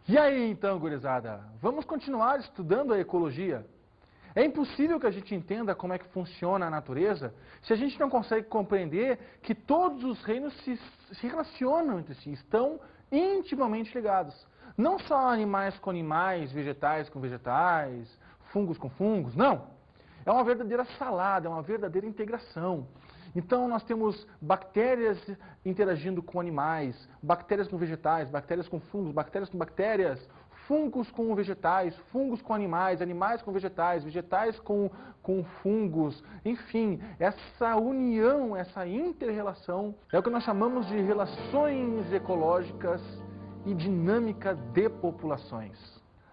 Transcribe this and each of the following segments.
E aí então, gurizada, vamos continuar estudando a ecologia? É impossível que a gente entenda como é que funciona a natureza se a gente não consegue compreender que todos os reinos se relacionam entre si, estão intimamente ligados. Não só animais com animais, vegetais com vegetais, fungos com fungos, não. É uma verdadeira salada, é uma verdadeira integração. Então nós temos bactérias interagindo com animais, bactérias com vegetais, bactérias com fungos, bactérias com bactérias, fungos com vegetais, fungos com animais, animais com vegetais, vegetais com fungos. Enfim, essa união, essa inter-relação é o que nós chamamos de relações ecológicas e dinâmica de populações.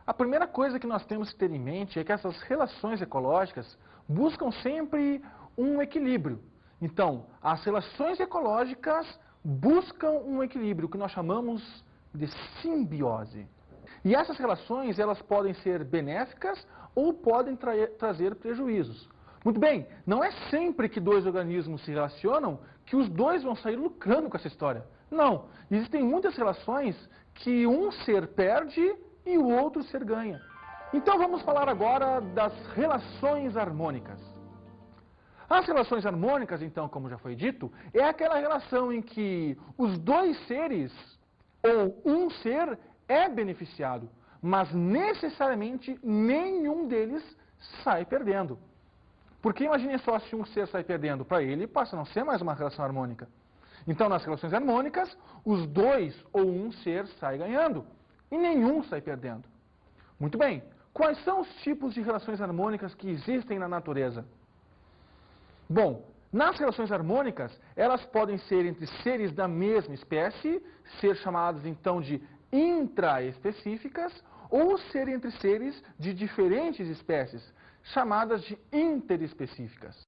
A primeira coisa que nós temos que ter em mente é que essas relações ecológicas buscam sempre um equilíbrio. Então, as relações ecológicas buscam um equilíbrio, que nós chamamos de simbiose. E essas relações, elas podem ser benéficas ou podem trazer prejuízos. Muito bem, não é sempre que dois organismos se relacionam que os dois vão sair lucrando com essa história. Não, existem muitas relações que um ser perde e o outro ser ganha. Então vamos falar agora das relações harmônicas. As relações harmônicas, então, como já foi dito, é aquela relação em que os dois seres, ou um ser, é beneficiado, mas necessariamente nenhum deles sai perdendo. Porque imagine só se um ser sai perdendo, para ele passa a não ser mais uma relação harmônica. Então, nas relações harmônicas, os dois ou um ser sai ganhando, e nenhum sai perdendo. Muito bem, quais são os tipos de relações harmônicas que existem na natureza? Bom, nas relações harmônicas, elas podem ser entre seres da mesma espécie, ser chamadas então de intraespecíficas, ou ser entre seres de diferentes espécies, chamadas de interespecíficas.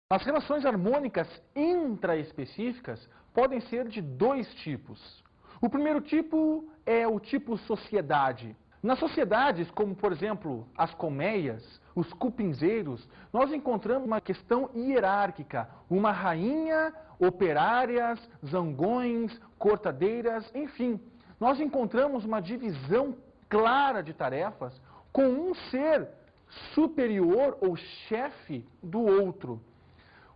As relações harmônicas intraespecíficas podem ser de dois tipos. O primeiro tipo é o tipo sociedade. Nas sociedades, como por exemplo as colmeias, os cupinzeiros, nós encontramos uma questão hierárquica, uma rainha, operárias, zangões, cortadeiras, enfim. Nós encontramos uma divisão clara de tarefas com um ser superior ou chefe do outro.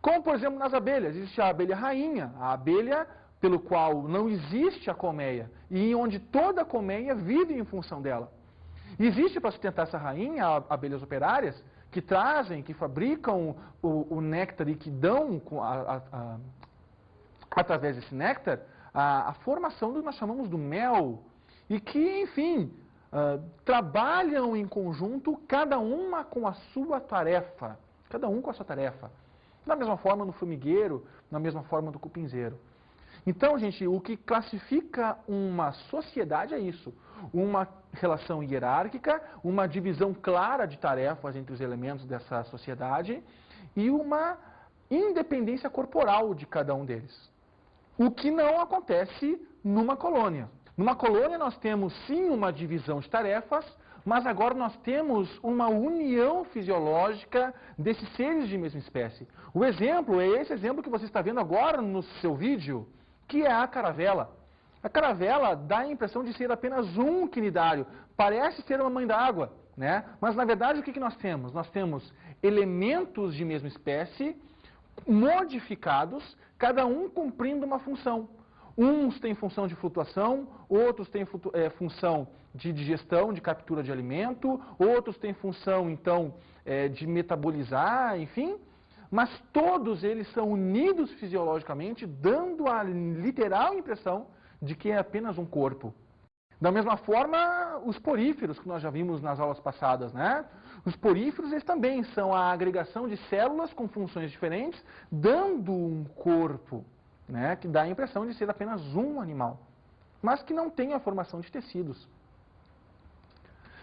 Como por exemplo nas abelhas, existe a abelha rainha, a abelha pelo qual não existe a colmeia, e onde toda a colmeia vive em função dela. Existe para sustentar essa rainha abelhas operárias que trazem, que fabricam o néctar e que dão, através desse néctar, a formação do que nós chamamos do mel, e que, enfim, trabalham em conjunto, cada uma com a sua tarefa, cada um com a sua tarefa. Da mesma forma no formigueiro, da mesma forma do cupinzeiro. Então, gente, o que classifica uma sociedade é isso. Uma relação hierárquica, uma divisão clara de tarefas entre os elementos dessa sociedade e uma independência corporal de cada um deles. O que não acontece numa colônia. Numa colônia nós temos sim uma divisão de tarefas, mas agora nós temos uma união fisiológica desses seres de mesma espécie. O exemplo é esse exemplo que você está vendo agora no seu vídeo, que é a caravela. A caravela dá a impressão de ser apenas um quinidário, parece ser uma mãe d'água, né? Mas na verdade o que nós temos? Nós temos elementos de mesma espécie, modificados, cada um cumprindo uma função. Uns têm função de flutuação, outros têm função de digestão, de captura de alimento, outros têm função, então, de metabolizar, enfim. Mas todos eles são unidos fisiologicamente, dando a literal impressão de que é apenas um corpo. Da mesma forma, os poríferos, que nós já vimos nas aulas passadas, né? Os poríferos, eles também são a agregação de células com funções diferentes, dando um corpo, né? Que dá a impressão de ser apenas um animal, mas que não tem a formação de tecidos.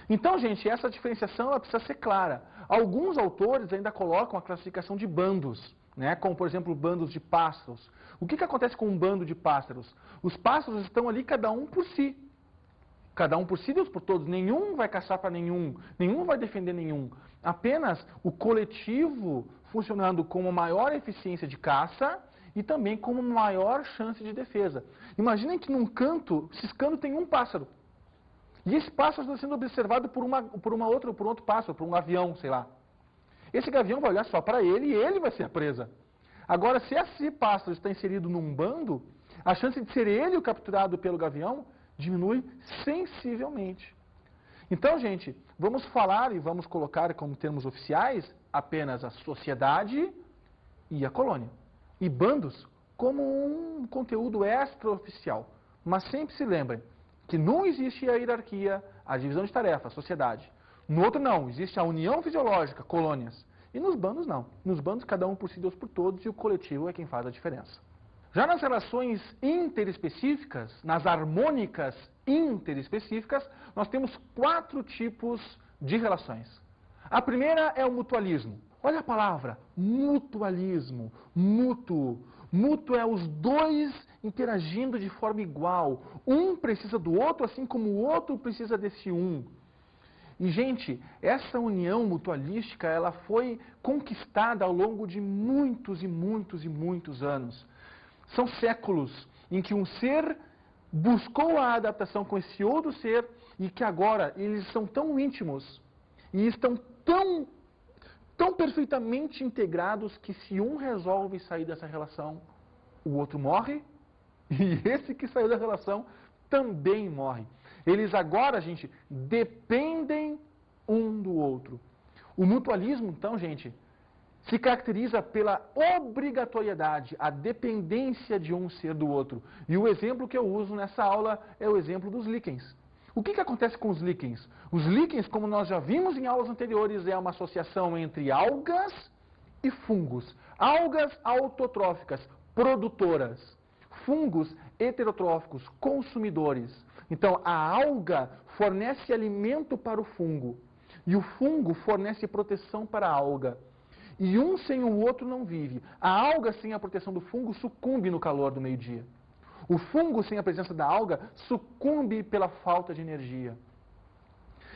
Então, gente, essa diferenciação ela precisa ser clara. Alguns autores ainda colocam a classificação de bandos, né? Como, por exemplo, bandos de pássaros. O que acontece com um bando de pássaros? Os pássaros estão ali cada um por si. Cada um por si, Deus por todos. Nenhum vai caçar para nenhum, nenhum vai defender nenhum. Apenas o coletivo funcionando com uma maior eficiência de caça e também com uma maior chance de defesa. Imaginem que num canto, ciscando, tem um pássaro. E esse pássaro está sendo observado por um outro pássaro, por um gavião, sei lá. Esse gavião vai olhar só para ele e ele vai ser a presa. Agora, se esse pássaro está inserido num bando, a chance de ser ele o capturado pelo gavião diminui sensivelmente. Então, gente, vamos falar e vamos colocar como termos oficiais apenas a sociedade e a colônia. E bandos como um conteúdo extraoficial. Mas sempre se lembrem que não existe a hierarquia, a divisão de tarefas, sociedade. No outro não, existe a união fisiológica, colônias. E nos bandos não. Nos bandos cada um por si, Deus por todos, e o coletivo é quem faz a diferença. Já nas relações interespecíficas, nas harmônicas interespecíficas, nós temos 4 tipos de relações. A primeira é o mutualismo. Olha a palavra, mutualismo, mútuo. Mútuo é os dois interagindo de forma igual. Um precisa do outro, assim como o outro precisa desse um. E, gente, essa união mutualística, ela foi conquistada ao longo de muitos e muitos e muitos anos. São séculos em que um ser buscou a adaptação com esse outro ser e que agora eles são tão íntimos e estão tão perfeitamente integrados que se um resolve sair dessa relação, o outro morre e esse que saiu da relação também morre. Eles agora, gente, dependem um do outro. O mutualismo, então, gente, se caracteriza pela obrigatoriedade, a dependência de um ser do outro. E o exemplo que eu uso nessa aula é o exemplo dos líquens. O que acontece com os líquens? Os líquens, como nós já vimos em aulas anteriores, é uma associação entre algas e fungos. Algas autotróficas, produtoras. Fungos heterotróficos, consumidores. Então, a alga fornece alimento para o fungo. E o fungo fornece proteção para a alga. E um sem o outro não vive. A alga sem a proteção do fungo sucumbe no calor do meio-dia. O fungo sem a presença da alga sucumbe pela falta de energia.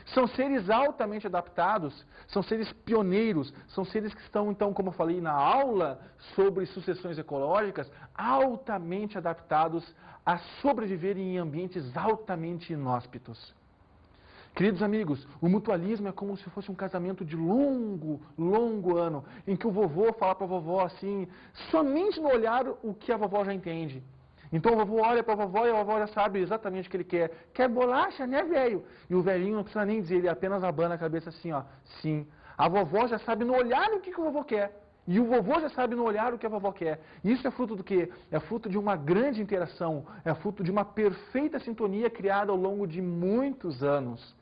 São seres altamente adaptados, são seres pioneiros, são seres que estão, então, como eu falei na aula sobre sucessões ecológicas, altamente adaptados a sobreviverem em ambientes altamente inóspitos. Queridos amigos, o mutualismo é como se fosse um casamento de longo ano, em que o vovô fala para a vovó assim, somente no olhar o que a vovó já entende. Então o vovô olha para a vovó e a vovó já sabe exatamente o que ele quer. Quer bolacha, né, velho? E o velhinho não precisa nem dizer, ele apenas abana a cabeça assim, ó, sim. A vovó já sabe no olhar o que o vovô quer. E o vovô já sabe no olhar o que a vovó quer. E isso é fruto do quê? É fruto de uma grande interação, é fruto de uma perfeita sintonia criada ao longo de muitos anos.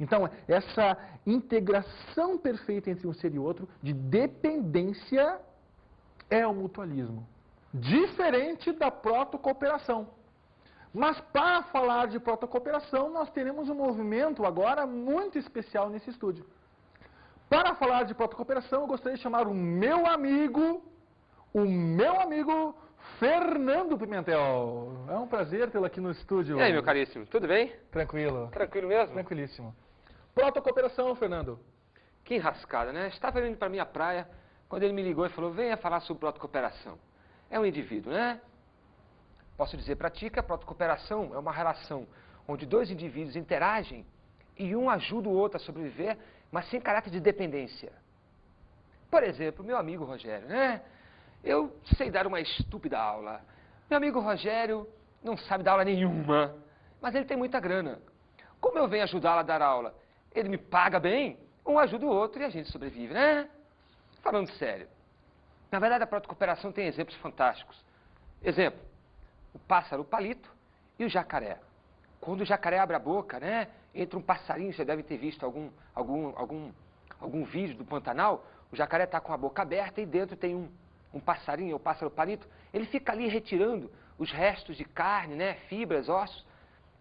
Então, essa integração perfeita entre um ser e outro, de dependência, é o mutualismo. Diferente da protocooperação. Mas para falar de protocooperação, nós teremos um movimento agora muito especial nesse estúdio. Para falar de protocooperação, eu gostaria de chamar o meu amigo Fernando Pimentel. É um prazer tê-lo aqui no estúdio. E aí, meu caríssimo, tudo bem? Tranquilo. Tranquilo mesmo? Tranquilíssimo. Protocooperação, Fernando. Que enrascada, né? Estava indo para minha praia, quando ele me ligou e falou, venha falar sobre protocooperação. É um indivíduo, né? Posso dizer para ti que a protocooperação é uma relação onde 2 indivíduos interagem e um ajuda o outro a sobreviver, mas sem caráter de dependência. Por exemplo, meu amigo Rogério, né? Eu sei dar uma estúpida aula. Meu amigo Rogério não sabe dar aula nenhuma, mas ele tem muita grana. Como eu venho ajudá-lo a dar aula? Ele me paga bem, um ajuda o outro e a gente sobrevive, né? Falando sério. Na verdade, a protocooperação tem exemplos fantásticos. Exemplo, o pássaro palito e o jacaré. Quando o jacaré abre a boca, né? Entra um passarinho, você deve ter visto algum vídeo do Pantanal, o jacaré está com a boca aberta e dentro tem um passarinho, o pássaro palito. Ele fica ali retirando os restos de carne, né? Fibras, ossos.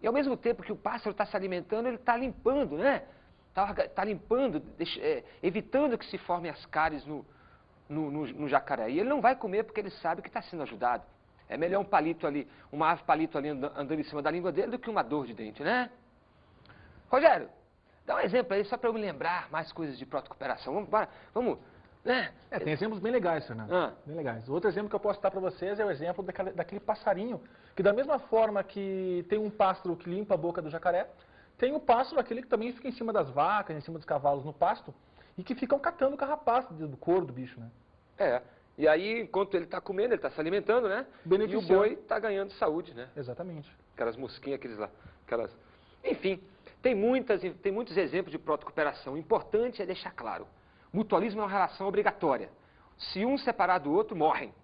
E ao mesmo tempo que o pássaro está se alimentando, ele está limpando, né? Está limpando, evitando que se formem as cáries no jacaré. E ele não vai comer porque ele sabe que está sendo ajudado. É melhor um palito ali, uma ave palito ali andando em cima da língua dele do que uma dor de dente, né? Rogério, dá um exemplo aí só para eu me lembrar mais coisas de protocooperação. Vamos, né? Tem exemplos bem legais, Fernando. Bem legais. Outro exemplo que eu posso dar para vocês é o exemplo daquele passarinho, que da mesma forma que tem um pássaro que limpa a boca do jacaré, Tem o pássaro, aquele que também fica em cima das vacas, em cima dos cavalos no pasto, e que ficam catando carrapato do couro do bicho, né? É. E aí, enquanto ele está comendo, ele está se alimentando, né? E o boi está ganhando saúde, né? Exatamente. Aquelas mosquinhas, aqueles lá, aquelas... Enfim, tem muitos exemplos de protocooperação. O importante é deixar claro, mutualismo é uma relação obrigatória. Se um separar do outro, morrem.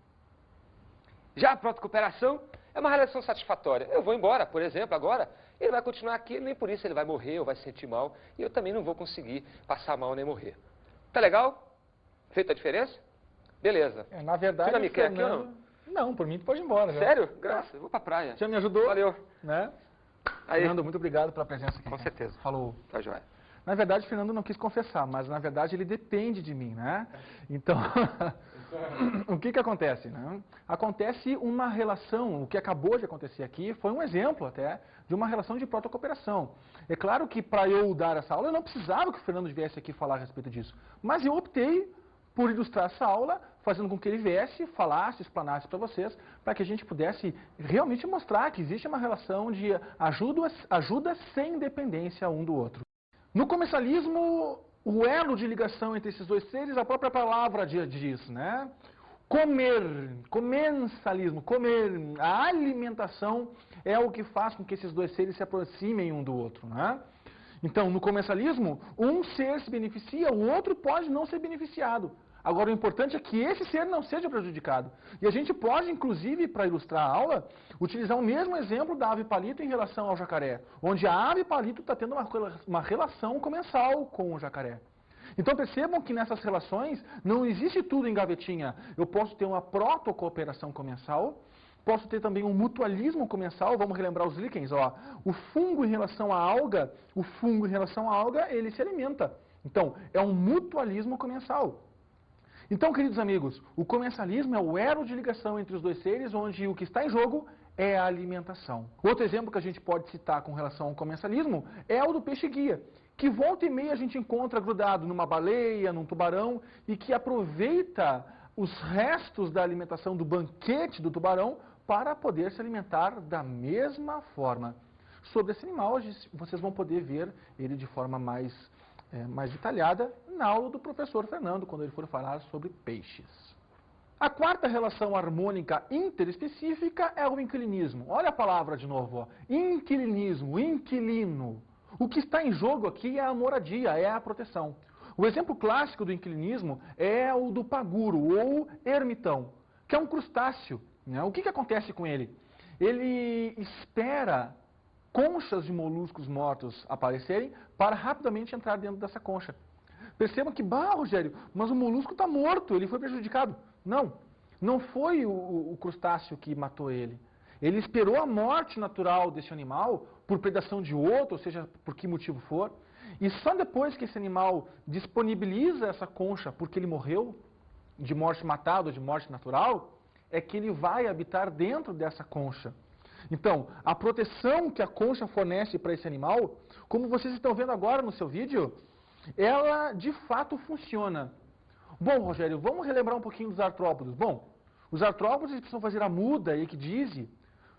Já a protocooperação é uma relação satisfatória. Eu vou embora, por exemplo, agora, ele vai continuar aqui, nem por isso ele vai morrer ou vai se sentir mal, e eu também não vou conseguir passar mal nem morrer. Tá legal? Feita a diferença? Beleza. Na verdade, tu ainda me quer aqui ou não? Não, por mim tu pode ir embora. Sério? Graças, eu vou pra praia. Já me ajudou. Valeu. Né? Aí. Fernando, muito obrigado pela presença aqui. Com certeza. Falou. Tá joia. Na verdade, o Fernando não quis confessar, mas na verdade ele depende de mim, né? Então, o que acontece, né? Acontece uma relação, o que acabou de acontecer aqui foi um exemplo até de uma relação de protocooperação. É claro que para eu dar essa aula eu não precisava que o Fernando viesse aqui falar a respeito disso, mas eu optei por ilustrar essa aula, fazendo com que ele viesse, falasse, explanasse para vocês, para que a gente pudesse realmente mostrar que existe uma relação de ajuda sem dependência um do outro. No comensalismo, o elo de ligação entre esses dois seres, a própria palavra diz, né? Comer, comensalismo, comer, a alimentação é o que faz com que esses dois seres se aproximem um do outro, né? Então, no comensalismo, um ser se beneficia, o outro pode não ser beneficiado. Agora, o importante é que esse ser não seja prejudicado. E a gente pode, inclusive, para ilustrar a aula, utilizar o mesmo exemplo da ave palito em relação ao jacaré, onde a ave palito está tendo uma relação comensal com o jacaré. Então percebam que nessas relações não existe tudo em gavetinha. Eu posso ter uma protocooperação comensal, posso ter também um mutualismo comensal, vamos relembrar os líquens, ó. O fungo em relação à alga, ele se alimenta. Então, é um mutualismo comensal. Então, queridos amigos, o comensalismo é o elo de ligação entre os dois seres, onde o que está em jogo é a alimentação. Outro exemplo que a gente pode citar com relação ao comensalismo é o do peixe-guia, que volta e meia a gente encontra grudado numa baleia, num tubarão, e que aproveita os restos da alimentação do banquete do tubarão para poder se alimentar da mesma forma. Sobre esse animal, vocês vão poder ver ele de forma mais detalhada na aula do professor Fernando, quando ele for falar sobre peixes. A quarta relação harmônica interespecífica é o inquilinismo. Olha a palavra de novo, ó. Inquilinismo, inquilino. O que está em jogo aqui é a moradia, é a proteção. O exemplo clássico do inquilinismo é o do paguro, ou ermitão, que é um crustáceo. Né? O que acontece com ele? Ele espera conchas de moluscos mortos aparecerem para rapidamente entrar dentro dessa concha. Percebam que, Rogério, mas o molusco está morto, ele foi prejudicado. Não foi o crustáceo que matou ele. Ele esperou a morte natural desse animal por predação de outro, ou seja, por que motivo for, e só depois que esse animal disponibiliza essa concha porque ele morreu, de morte matada ou de morte natural, é que ele vai habitar dentro dessa concha. Então, a proteção que a concha fornece para esse animal, como vocês estão vendo agora no seu vídeo, ela de fato funciona. Bom, Rogério, vamos relembrar um pouquinho dos artrópodes. Bom, os artrópodes precisam fazer a muda, a ecdise.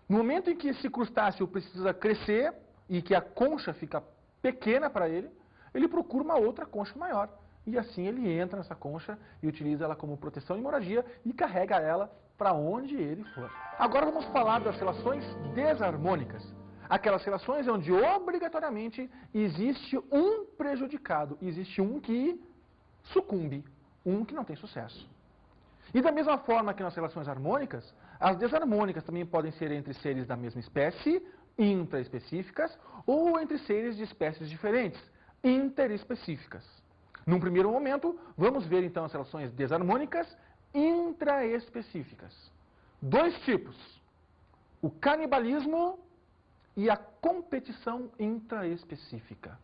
No momento em que esse crustáceo precisa crescer e que a concha fica pequena para ele, ele procura uma outra concha maior. E assim ele entra nessa concha e utiliza ela como proteção e moradia e carrega ela para onde ele for. Agora vamos falar das relações desarmônicas. Aquelas relações onde obrigatoriamente existe um prejudicado, existe um que sucumbe, um que não tem sucesso. E da mesma forma que nas relações harmônicas, as desarmônicas também podem ser entre seres da mesma espécie, intraespecíficas, ou entre seres de espécies diferentes, interespecíficas. Num primeiro momento, vamos ver então as relações desarmônicas intraespecíficas. Dois tipos, o canibalismo e a competição intraespecífica.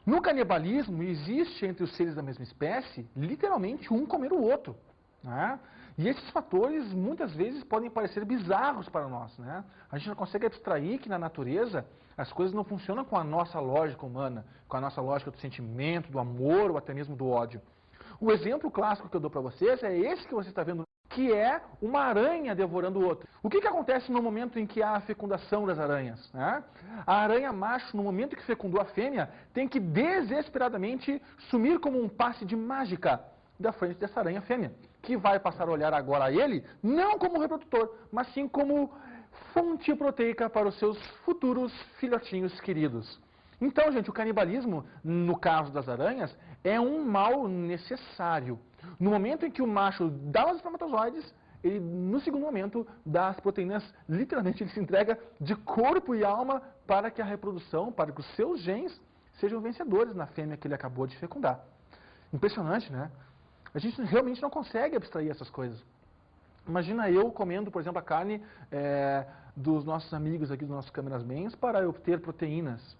No canibalismo, existe entre os seres da mesma espécie, literalmente um comer o outro. Né? E esses fatores, muitas vezes, podem parecer bizarros para nós. Né? A gente não consegue abstrair que na natureza as coisas não funcionam com a nossa lógica humana, com a nossa lógica do sentimento, do amor ou até mesmo do ódio. O exemplo clássico que eu dou para vocês é esse que você está vendo. que é uma aranha devorando o outro. O que acontece no momento em que há a fecundação das aranhas? Né? A aranha macho, no momento que fecundou a fêmea, tem que desesperadamente sumir como um passe de mágica da frente dessa aranha fêmea, que vai passar a olhar agora a ele, não como reprodutor, mas sim como fonte proteica para os seus futuros filhotinhos queridos. Então, gente, o canibalismo, no caso das aranhas, é um mal necessário. No momento em que o macho dá os espermatozoides, ele, no segundo momento, dá as proteínas, literalmente ele se entrega de corpo e alma para que a reprodução, para que os seus genes sejam vencedores na fêmea que ele acabou de fecundar. Impressionante, né? A gente realmente não consegue abstrair essas coisas. Imagina eu comendo, por exemplo, a carne dos nossos amigos aqui, dos nossos camerasmans, para obter proteínas.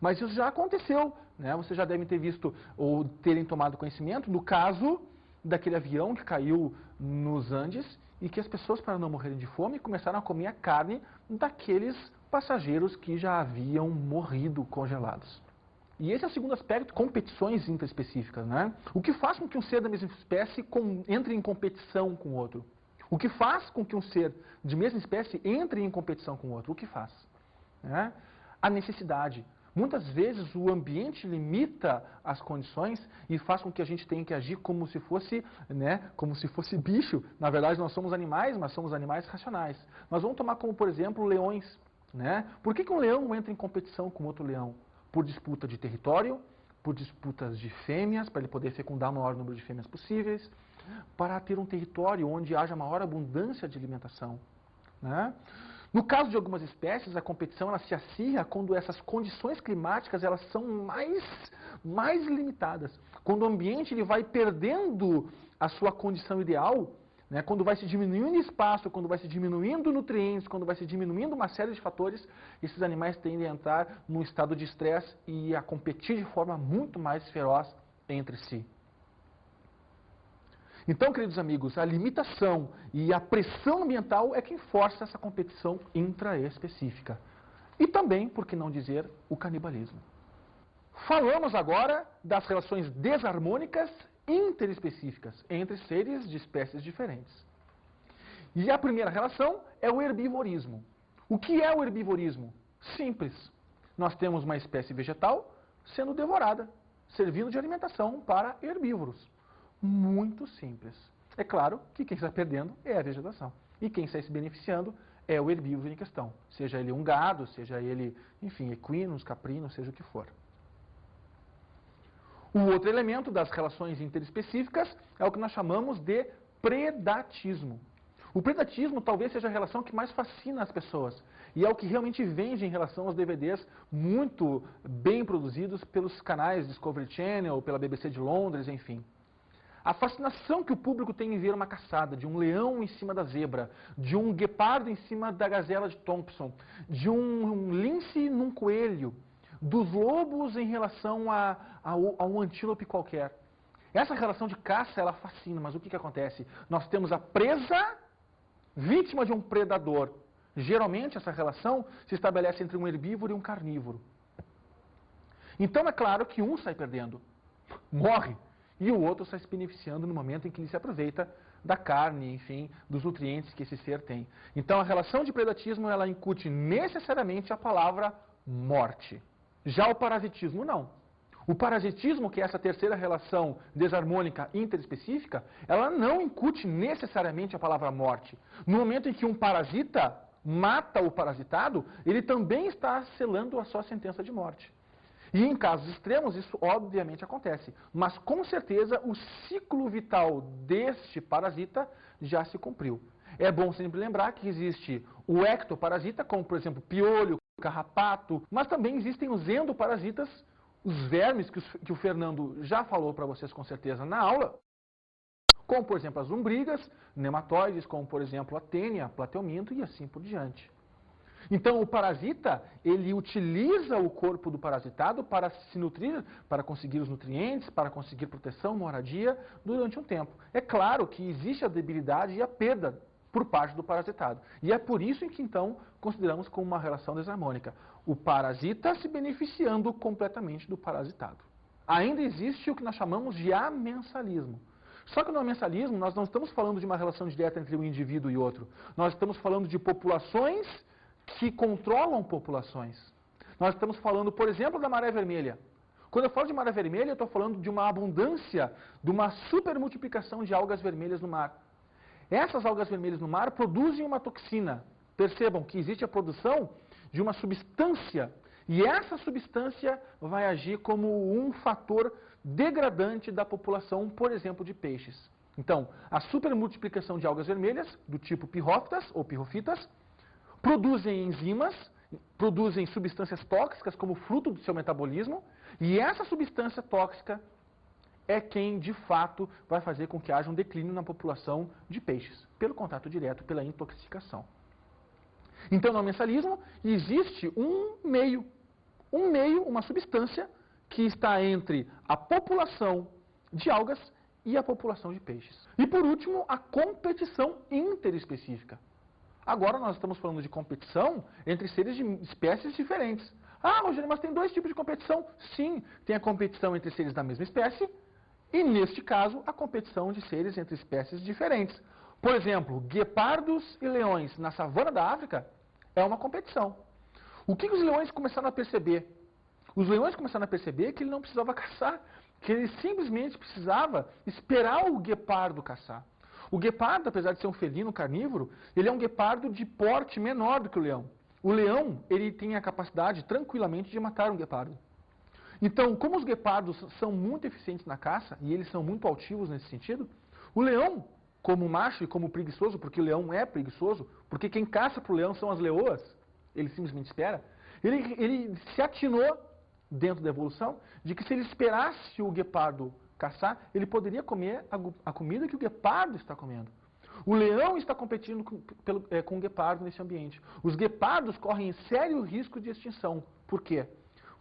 Mas isso já aconteceu, né? Vocês já devem ter visto ou terem tomado conhecimento do caso daquele avião que caiu nos Andes e que as pessoas, para não morrerem de fome, começaram a comer a carne daqueles passageiros que já haviam morrido congelados. E esse é o segundo aspecto, competições interespecíficas, né? O que faz com que um ser da mesma espécie entre em competição com o outro? O que faz com que um ser de mesma espécie entre em competição com o outro? O que faz? Né? A necessidade. Muitas vezes o ambiente limita as condições e faz com que a gente tenha que agir como se fosse, né, como se fosse bicho. Na verdade, nós somos animais, mas somos animais racionais. Nós vamos tomar como, por exemplo, leões. Né? Por que um leão entra em competição com outro leão? Por disputa de território, por disputas de fêmeas, para ele poder fecundar o maior número de fêmeas possíveis, para ter um território onde haja maior abundância de alimentação. Né? No caso de algumas espécies, a competição ela se acirra quando essas condições climáticas elas são mais limitadas. Quando o ambiente ele vai perdendo a sua condição ideal, né, quando vai se diminuindo espaço, quando vai se diminuindo nutrientes, quando vai se diminuindo uma série de fatores, esses animais tendem a entrar num estado de estresse e a competir de forma muito mais feroz entre si. Então, queridos amigos, a limitação e a pressão ambiental é quem força essa competição intraespecífica. E também, por que não dizer, o canibalismo. Falamos agora das relações desarmônicas interespecíficas entre seres de espécies diferentes. E a primeira relação é o herbivorismo. O que é o herbivorismo? Simples. Nós temos uma espécie vegetal sendo devorada, servindo de alimentação para herbívoros. Muito simples. É claro que quem está perdendo é a vegetação. E quem está se beneficiando é o herbívoro em questão. Seja ele um gado, seja ele, enfim, equinos, caprinos, seja o que for. O outro elemento das relações interespecíficas é o que nós chamamos de predatismo. O predatismo talvez seja a relação que mais fascina as pessoas. E é o que realmente vende em relação aos DVDs muito bem produzidos pelos canais Discovery Channel, pela BBC de Londres, enfim. A fascinação que o público tem em ver uma caçada de um leão em cima da zebra, de um guepardo em cima da gazela de Thompson, de um lince num coelho, dos lobos em relação a um antílope qualquer. Essa relação de caça, ela fascina, mas o que acontece? Nós temos a presa vítima de um predador. Geralmente, essa relação se estabelece entre um herbívoro e um carnívoro. Então, é claro que um sai perdendo, morre, e o outro sai se beneficiando no momento em que ele se aproveita da carne, enfim, dos nutrientes que esse ser tem. Então, a relação de predatismo, ela incute necessariamente a palavra morte. Já o parasitismo, não. O parasitismo, que é essa terceira relação desarmônica interespecífica, ela não incute necessariamente a palavra morte. No momento em que um parasita mata o parasitado, ele também está selando a sua sentença de morte. E em casos extremos, isso obviamente acontece. Mas com certeza o ciclo vital deste parasita já se cumpriu. É bom sempre lembrar que existe o ectoparasita, como por exemplo piolho, carrapato, mas também existem os endoparasitas, os vermes que o Fernando já falou para vocês com certeza na aula, como por exemplo as lombrigas, nematóides, como por exemplo a tênia, plateuminto e assim por diante. Então o parasita, ele utiliza o corpo do parasitado para se nutrir, para conseguir os nutrientes, para conseguir proteção, moradia durante um tempo. É claro que existe a debilidade e a perda por parte do parasitado. E é por isso que então consideramos como uma relação desarmônica. O parasita se beneficiando completamente do parasitado. Ainda existe o que nós chamamos de amensalismo. Só que no amensalismo nós não estamos falando de uma relação direta entre um indivíduo e outro. Nós estamos falando de populações que controlam populações. Nós estamos falando, por exemplo, da maré vermelha. Quando eu falo de maré vermelha, eu estou falando de uma abundância, de uma supermultiplicação de algas vermelhas no mar. Essas algas vermelhas no mar produzem uma toxina. Percebam que existe a produção de uma substância, e essa substância vai agir como um fator degradante da população, por exemplo, de peixes. Então, a supermultiplicação de algas vermelhas, do tipo pirrófitas ou pirrofitas, produzem enzimas, produzem substâncias tóxicas como fruto do seu metabolismo, e essa substância tóxica é quem, de fato, vai fazer com que haja um declínio na população de peixes, pelo contato direto, pela intoxicação. Então, no amensalismo, existe um meio, uma substância que está entre a população de algas e a população de peixes. E, por último, a competição interespecífica. Agora nós estamos falando de competição entre seres de espécies diferentes. Ah, Rogério, mas tem dois tipos de competição? Sim, tem a competição entre seres da mesma espécie e, neste caso, a competição de seres entre espécies diferentes. Por exemplo, guepardos e leões na savana da África é uma competição. O que os leões começaram a perceber? Os leões começaram a perceber que ele não precisava caçar, que ele simplesmente precisava esperar o guepardo caçar. O guepardo, apesar de ser um felino carnívoro, ele é um guepardo de porte menor do que o leão. O leão, ele tem a capacidade tranquilamente de matar um guepardo. Então, como os guepardos são muito eficientes na caça, e eles são muito altivos nesse sentido, o leão, como macho e como preguiçoso, porque o leão é preguiçoso, porque quem caça para o leão são as leoas, ele simplesmente espera, ele se atinou dentro da evolução de que se ele esperasse o guepardo caçar, ele poderia comer a comida que o guepardo está comendo. O leão está competindo com o guepardo nesse ambiente. Os guepardos correm sério risco de extinção. Por quê?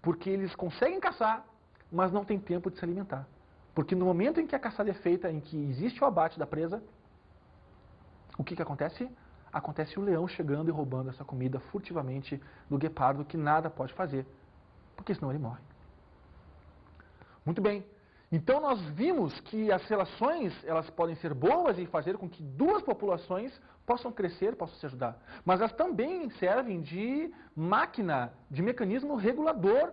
Porque eles conseguem caçar, mas não têm tempo de se alimentar. Porque no momento em que a caçada é feita, em que existe o abate da presa, o que acontece? Acontece o leão chegando e roubando essa comida furtivamente do guepardo, que nada pode fazer, porque senão ele morre. Muito bem. Então nós vimos que as relações, elas podem ser boas e fazer com que duas populações possam crescer, possam se ajudar. Mas elas também servem de máquina, de mecanismo regulador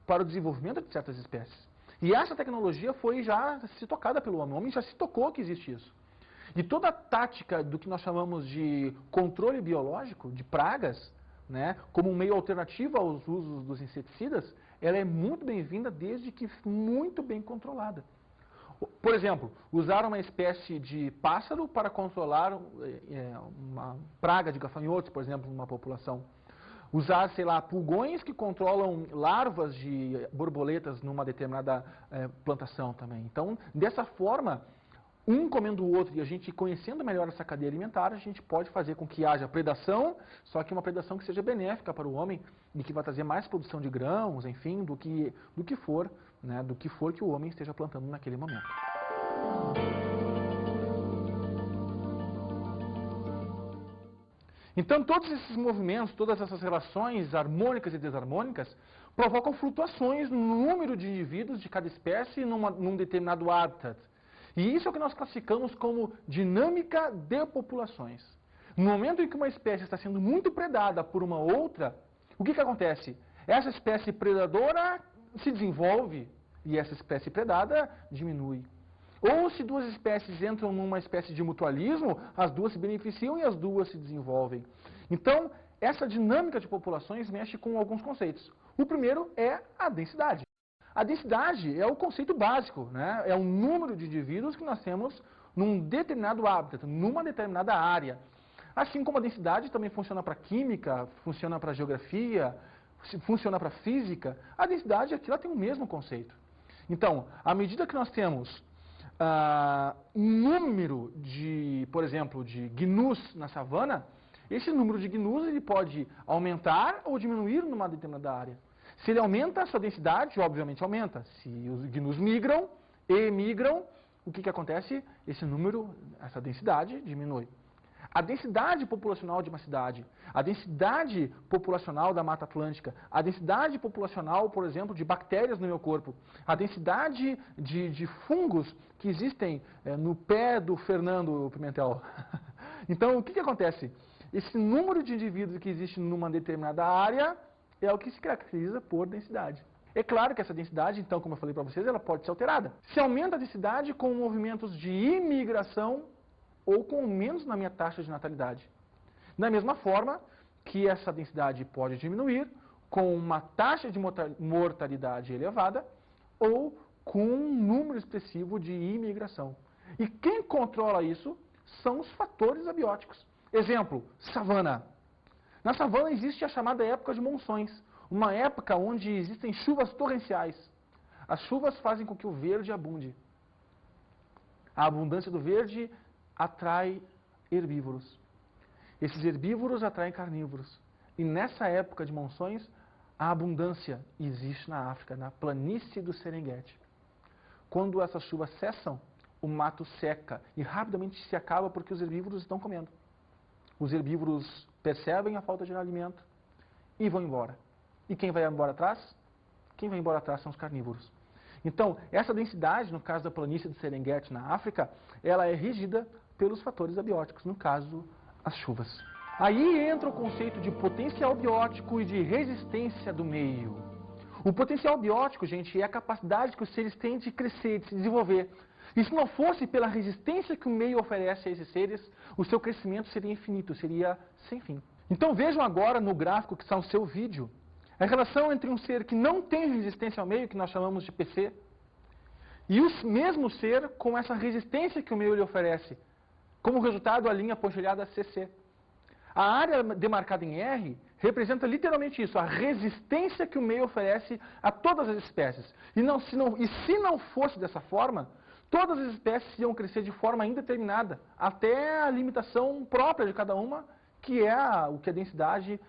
para o desenvolvimento de certas espécies. E essa tecnologia foi já se tocada pelo homem. O homem já se tocou que existe isso. E toda a tática do que nós chamamos de controle biológico, de pragas, né, como um meio alternativo aos usos dos inseticidas, ela é muito bem-vinda desde que muito bem controlada. Por exemplo, usar uma espécie de pássaro para controlar uma praga de gafanhotos, por exemplo, numa população. Usar, sei lá, pulgões que controlam larvas de borboletas numa determinada plantação também. Então, dessa forma, um comendo o outro e a gente conhecendo melhor essa cadeia alimentar, a gente pode fazer com que haja predação, só que uma predação que seja benéfica para o homem e que vai trazer mais produção de grãos, enfim, do que for, né, do que for que o homem esteja plantando naquele momento. Então, todos esses movimentos, todas essas relações harmônicas e desarmônicas provocam flutuações no número de indivíduos de cada espécie num determinado hábitat. E isso é o que nós classificamos como dinâmica de populações. No momento em que uma espécie está sendo muito predada por uma outra, o que acontece? Essa espécie predadora se desenvolve e essa espécie predada diminui. Ou se duas espécies entram numa espécie de mutualismo, as duas se beneficiam e as duas se desenvolvem. Então, essa dinâmica de populações mexe com alguns conceitos. O primeiro é a densidade. A densidade é o conceito básico, né? É o número de indivíduos que nós temos num determinado hábitat, numa determinada área. Assim como a densidade também funciona para química, funciona para geografia, funciona para física, a densidade aqui ela tem o mesmo conceito. Então, à medida que nós temos um número de, por exemplo, de gnus na savana, esse número de gnus ele pode aumentar ou diminuir numa determinada área. Se ele aumenta, a sua densidade, obviamente, aumenta. Se os gnus migram, o que acontece? Esse número, essa densidade, diminui. a densidade populacional de uma cidade, a densidade populacional da Mata Atlântica, a densidade populacional, por exemplo, de bactérias no meu corpo, a densidade de fungos que existem no pé do Fernando Pimentel. Então, o que acontece? Esse número de indivíduos que existe numa determinada área é o que se caracteriza por densidade. É claro que essa densidade, então, como eu falei para vocês, ela pode ser alterada. Se aumenta a densidade com movimentos de imigração ou com menos na minha taxa de natalidade. Da mesma forma que essa densidade pode diminuir com uma taxa de mortalidade elevada ou com um número expressivo de imigração. E quem controla isso são os fatores abióticos. Exemplo, savana. Na savana existe a chamada época de monções, uma época onde existem chuvas torrenciais. As chuvas fazem com que o verde abunde. A abundância do verde atrai herbívoros. Esses herbívoros atraem carnívoros. E nessa época de monções, a abundância existe na África, na planície do Serengeti. Quando essas chuvas cessam, o mato seca e rapidamente se acaba porque os herbívoros estão comendo. Os herbívoros percebem a falta de alimento e vão embora. E quem vai embora atrás? Quem vai embora atrás são os carnívoros. Então, essa densidade, no caso da planície do Serengeti na África, ela é regida pelos fatores abióticos, no caso, as chuvas. Aí entra o conceito de potencial biótico e de resistência do meio. O potencial biótico, gente, é a capacidade que os seres têm de crescer, de se desenvolver. E se não fosse pela resistência que o meio oferece a esses seres, o seu crescimento seria infinito, seria sem fim. Então vejam agora no gráfico que está no seu vídeo, a relação entre um ser que não tem resistência ao meio, que nós chamamos de PC, e o mesmo ser com essa resistência que o meio lhe oferece. Como resultado, a linha pontilhada CC. A área demarcada em R representa literalmente isso, a resistência que o meio oferece a todas as espécies. E se não fosse dessa forma, todas as espécies iam crescer de forma indeterminada, até a limitação própria de cada uma, que é o que a densidade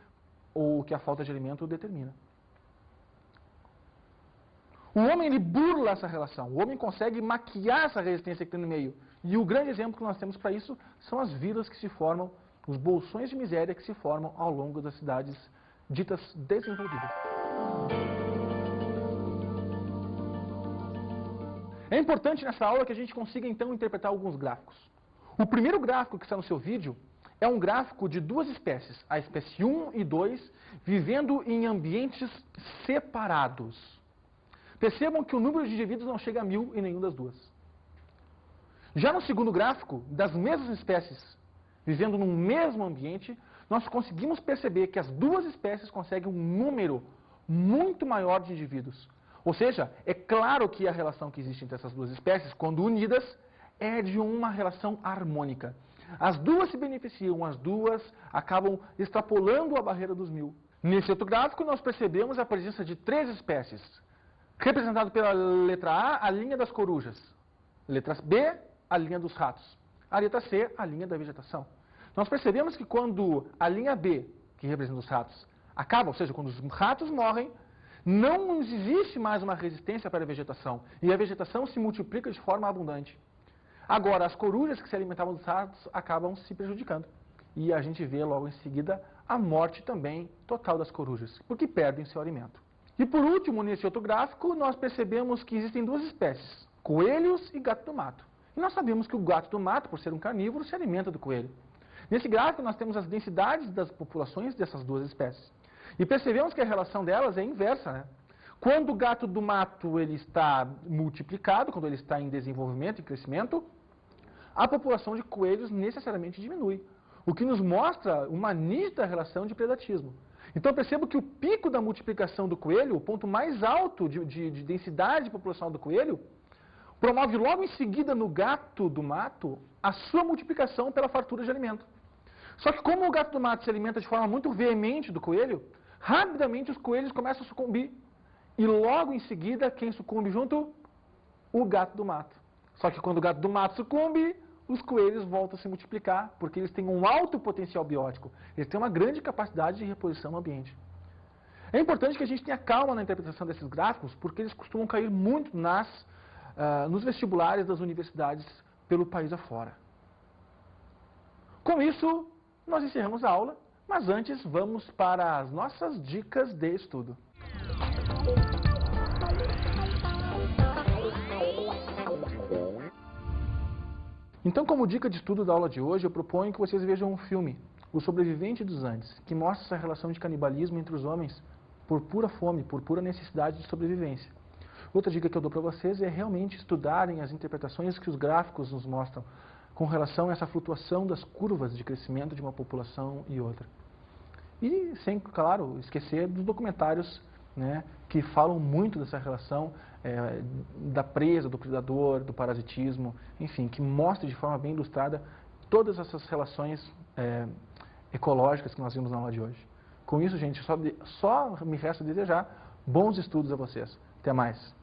ou o que a falta de alimento determina. O homem, ele burla essa relação. O homem consegue maquiar essa resistência que tem no meio. E o grande exemplo que nós temos para isso são as vilas que se formam, os bolsões de miséria que se formam ao longo das cidades ditas desenvolvidas. É importante nessa aula que a gente consiga, então, interpretar alguns gráficos. O primeiro gráfico que está no seu vídeo é um gráfico de duas espécies, a espécie 1 e 2, vivendo em ambientes separados. Percebam que o número de indivíduos não chega a 1000 em nenhum das duas. Já no segundo gráfico, das mesmas espécies vivendo no mesmo ambiente, nós conseguimos perceber que as duas espécies conseguem um número muito maior de indivíduos. Ou seja, é claro que a relação que existe entre essas duas espécies, quando unidas, é de uma relação harmônica. As duas se beneficiam, as duas acabam extrapolando a barreira dos 1000. Nesse outro gráfico, nós percebemos a presença de 3 espécies. Representado pela letra A, a linha das corujas. Letra B, a linha dos ratos. A letra C, a linha da vegetação. Nós percebemos que quando a linha B, que representa os ratos, acaba, ou seja, quando os ratos morrem, não existe mais uma resistência para a vegetação. E a vegetação se multiplica de forma abundante. Agora, as corujas que se alimentavam dos ratos acabam se prejudicando. E a gente vê logo em seguida a morte também total das corujas, porque perdem seu alimento. E por último, nesse outro gráfico, nós percebemos que existem duas espécies, coelhos e gato do mato. E nós sabemos que o gato do mato, por ser um carnívoro, se alimenta do coelho. Nesse gráfico, nós temos as densidades das populações dessas duas espécies. E percebemos que a relação delas é inversa, né? Quando o gato do mato ele está multiplicado, quando ele está em desenvolvimento e crescimento, a população de coelhos necessariamente diminui. O que nos mostra uma nítida relação de predatismo. Então percebo que o pico da multiplicação do coelho, o ponto mais alto de densidade populacional do coelho, promove logo em seguida no gato do mato a sua multiplicação pela fartura de alimento. Só que como o gato do mato se alimenta de forma muito veemente do coelho, rapidamente os coelhos começam a sucumbir. E logo em seguida, quem sucumbe junto? O gato do mato. Só que quando o gato do mato sucumbe, os coelhos voltam a se multiplicar, porque eles têm um alto potencial biótico. Eles têm uma grande capacidade de reposição no ambiente. É importante que a gente tenha calma na interpretação desses gráficos, porque eles costumam cair muito nos vestibulares das universidades pelo país afora. Com isso, nós encerramos a aula, mas antes vamos para as nossas dicas de estudo. Então, como dica de estudo da aula de hoje, eu proponho que vocês vejam um filme, O Sobrevivente dos Andes, que mostra essa relação de canibalismo entre os homens por pura fome, por pura necessidade de sobrevivência. Outra dica que eu dou para vocês é realmente estudarem as interpretações que os gráficos nos mostram com relação a essa flutuação das curvas de crescimento de uma população e outra. E, sem, claro, esquecer dos documentários, né, que falam muito dessa relação da presa, do predador, do parasitismo, enfim, que mostra de forma bem ilustrada todas essas relações ecológicas que nós vimos na aula de hoje. Com isso, gente, só me resta desejar bons estudos a vocês. Até mais!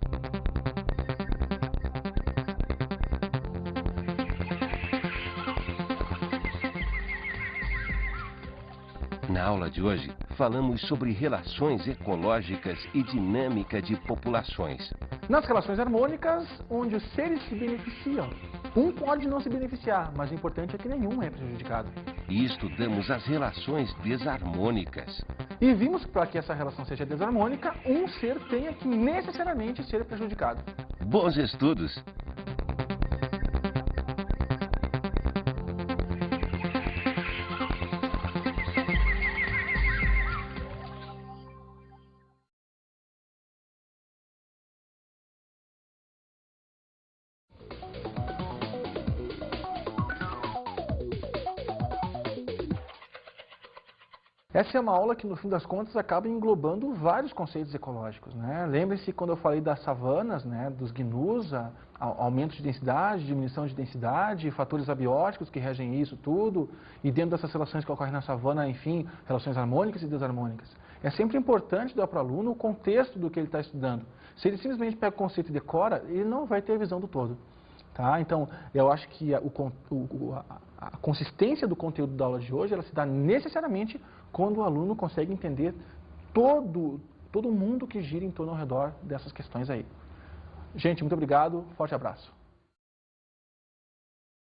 Na aula de hoje, falamos sobre relações ecológicas e dinâmica de populações. Nas relações harmônicas, onde os seres se beneficiam. Um pode não se beneficiar, mas o importante é que nenhum é prejudicado. E estudamos as relações desarmônicas. E vimos que para que essa relação seja desarmônica, um ser tenha que necessariamente ser prejudicado. Bons estudos! Essa é uma aula que, no fim das contas, acaba englobando vários conceitos ecológicos, né? Lembre-se quando eu falei das savanas, né, dos gnus, aumento de densidade, diminuição de densidade, fatores abióticos que regem isso tudo, e dentro dessas relações que ocorrem na savana, enfim, relações harmônicas e desarmônicas. É sempre importante dar para o aluno o contexto do que ele está estudando. Se ele simplesmente pega o conceito e decora, ele não vai ter a visão do todo. Tá? Então, eu acho que a consistência do conteúdo da aula de hoje, ela se dá necessariamente quando o aluno consegue entender todo o mundo que gira em torno ao redor dessas questões aí. Gente, muito obrigado, forte abraço.